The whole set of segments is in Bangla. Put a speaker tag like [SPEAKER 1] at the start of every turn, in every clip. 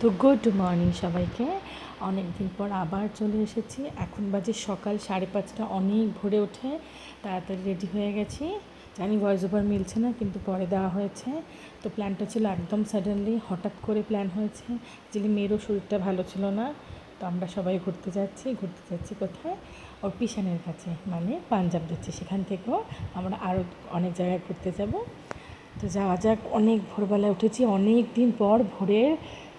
[SPEAKER 1] তো গুড মর্নিং সবাইকে। অনেক দিন পর আবার চলে এসেছি। এখন বাজে সকাল 5:30। অনেক ভোরে উঠে তাড়াতাড়ি রেডি হয়ে গেছি। জানি ভয়েস ওভার মিলছে না, কিন্তু পরে দেওয়া হয়েছে। তো প্ল্যানটা ছিল একদম সাডেনলি, হঠাৎ করে প্ল্যান হয়েছে। অ্যাকচুয়ালি মেয়েরও শরীরটা ভালো ছিল না, তো আমরা সবাই ঘুরতে যাচ্ছি কোথায়, ওর পিসানের কাছে, মানে পাঞ্জাব যাচ্ছি। সেখান থেকেও আমরা আরও অনেক জায়গায় ঘুরতে যাব। তো যাওয়া যাক। অনেক ভোরবেলায় উঠেছি, অনেক দিন পর ভোরের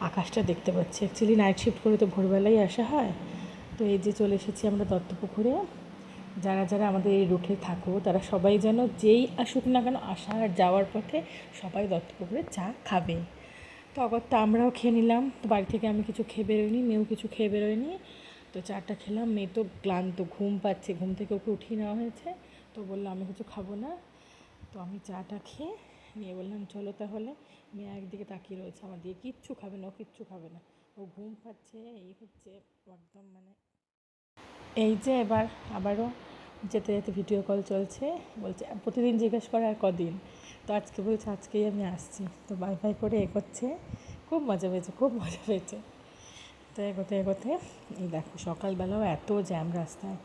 [SPEAKER 1] আকাশটা দেখতে পাচ্ছি। অ্যাকচুয়ালি নাইট শিফট করে তো ভোরবেলায় আসা হয়। তো এই যে চলে এসেছি আমরা দত্তপুকুরে। যারা যারা আমাদের এই রুটে থাকো তারা সবাই যেন যেই আসুক না কেন, আসা আর যাওয়ার পথে সবাই দত্তপুকুরে চা খাবে। তো অগত্যা আমরাও খেয়ে নিলাম। তো বাড়ি থেকে আমি কিছু খেয়ে বেরোয়নি, মেয়েও কিছু খেয়ে বেরোয়নি। তো চাটা খেলাম। মেয়ে তো ক্লান্ত, ঘুম পাচ্ছে, ঘুম থেকে ওকে উঠিয়ে নেওয়া হয়েছে। তো বললো আমি কিছু খাবো না। তো আমি চাটা খেয়ে নিয়ে বললাম চলো তাহলে। মেয়ে একদিকে তাকিয়ে রয়েছে আমার দিয়ে, কিচ্ছু খাবে না, ও কিচ্ছু খাবে না, ও ঘুম পাচ্ছে, এই হচ্ছে একদম মানে। এই যে এবার আবারও যেতে যেতে ভিডিও কল চলছে। বলছে প্রতিদিন জিজ্ঞেস করে আর কদিন। তো আজকে বলছে আজকেই আমি আসছি। তো বাই বাই করে এগোচ্ছে। খুব মজা পেয়েছে, খুব মজা পেয়েছে। তো এগোতে এগোতে এই দেখো সকালবেলাও এত জ্যাম রাস্তায়।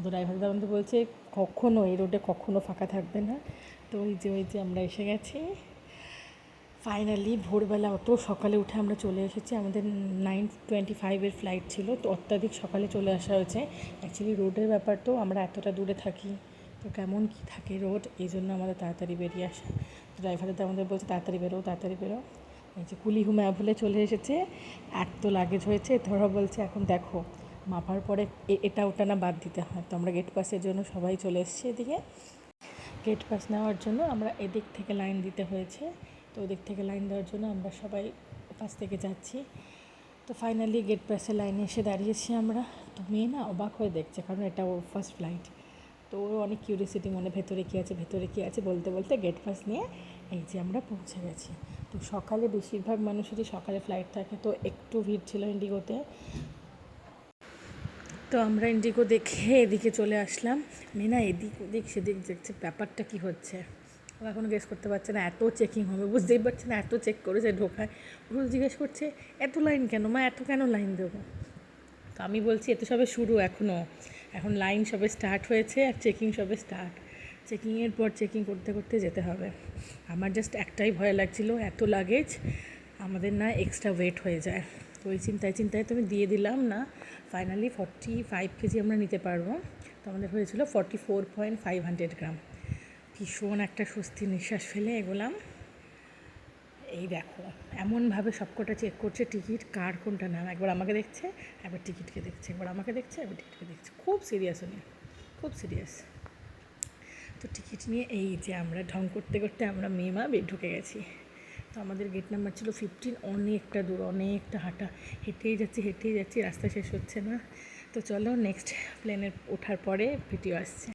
[SPEAKER 1] তো ড্রাইভার দাদা আমাদের বলছে কখনো এই রোডে কখনো ফাঁকা থাকবে না। তো ওই যে আমরা এসে গেছি ফাইনালি। ভোরবেলা অত সকালে উঠে আমরা চলে এসেছি। আমাদের 9:25 ফ্লাইট ছিল, তো অত্যাধিক সকালে চলে আসা হয়েছে। অ্যাকচুয়ালি রোডের ব্যাপার, তো আমরা এতটা দূরে থাকি, তো কেমন কী থাকে রোড, এই জন্য আমাদের তাড়াতাড়ি বেরিয়ে আসা। তো ড্রাইভার দাদা আমাদের বলছে তাড়াতাড়ি বেরো। এই যে কুলিহুমা বলে চলে এসেছে। এত লাগেজ হয়েছে, ধরা বলছে এখন দেখো মাপার পরে এটা ওটা না বাদ দিতে হয়। তো আমরা গেট পাসের জন্য সবাই চলে এসেছি এদিকে। গেট পাস নেওয়ার জন্য আমরা এদিক থেকে লাইন দিতে হয়েছে। তো ওদিক থেকে লাইন দেওয়ার জন্য আমরা সবাই পাশ থেকে যাচ্ছি। তো ফাইনালি গেট পাসের লাইনে এসে দাঁড়িয়েছি আমরা। তো মেয়ে না অবাক হয়ে দেখছে, কারণ এটা ওর ফার্স্ট ফ্লাইট। তো ওর অনেক কিউরিয়াসিটি মনে, ভেতরে কী আছে বলতে বলতে গেট পাস নিয়ে এই যে আমরা পৌঁছে গেছি। তো সকালে বেশিরভাগ মানুষেরই সকালে ফ্লাইট থাকে, তো একটু ভিড় ছিল ইন্ডিগোতে। তো আমরা ইন্ডিগো দেখে এদিকে চলে আসলাম। মেয়ে এদিক ওদিক সেদিক দেখছে ব্যাপারটা কী হচ্ছে। ও এখনও গেস করতে পারছে না, এত চেকিং হবে বুঝতেই পারছে না, এত চেক করেছে ঢোকায়। রোজ জিজ্ঞেস করছে এত লাইন কেন মা, এত কেন লাইন দেবো। তো আমি বলছি এত সবে শুরু, এখন লাইন সবে স্টার্ট হয়েছে আর চেকিং সবে স্টার্ট। চেকিংয়ের পর চেকিং করতে করতে যেতে হবে। আমার জাস্ট একটাই ভয় লাগছিল, এত লাগেজ আমাদের না এক্সট্রা ওয়েট হয়ে যায়। তো ওই চিন্তায় তো আমি দিয়ে দিলাম না। ফাইনালি 45 কেজি আমরা নিতে পারবো। তো আমাদের হয়েছিল 44.500 গ্রাম। ভীষণ একটা স্বস্তির নিঃশ্বাস ফেলে এগোলাম। এই দেখো এমনভাবে সবকটা চেক করছে টিকিট কার কোনটা নাম। একবার আমাকে দেখছে, একবার টিকিটকে দেখছে, একবার আমাকে দেখছে, একবার টিকিটকে দেখছে। খুব সিরিয়াস উনি, খুব সিরিয়াস। তো টিকিট নিয়ে এই যে আমরা ঢং করতে করতে আমরা মেমা ঢুকে গেছি। তো আমাদের গেট নাম্বার ছিল 15। অনেকটা দূর, অনেকটা হাঁটা, হেঁটেই যাচ্ছি, রাস্তা শেষ হচ্ছে না। তো চলো নেক্সট প্লেনে ওঠার পরে ভিডিও আসছে।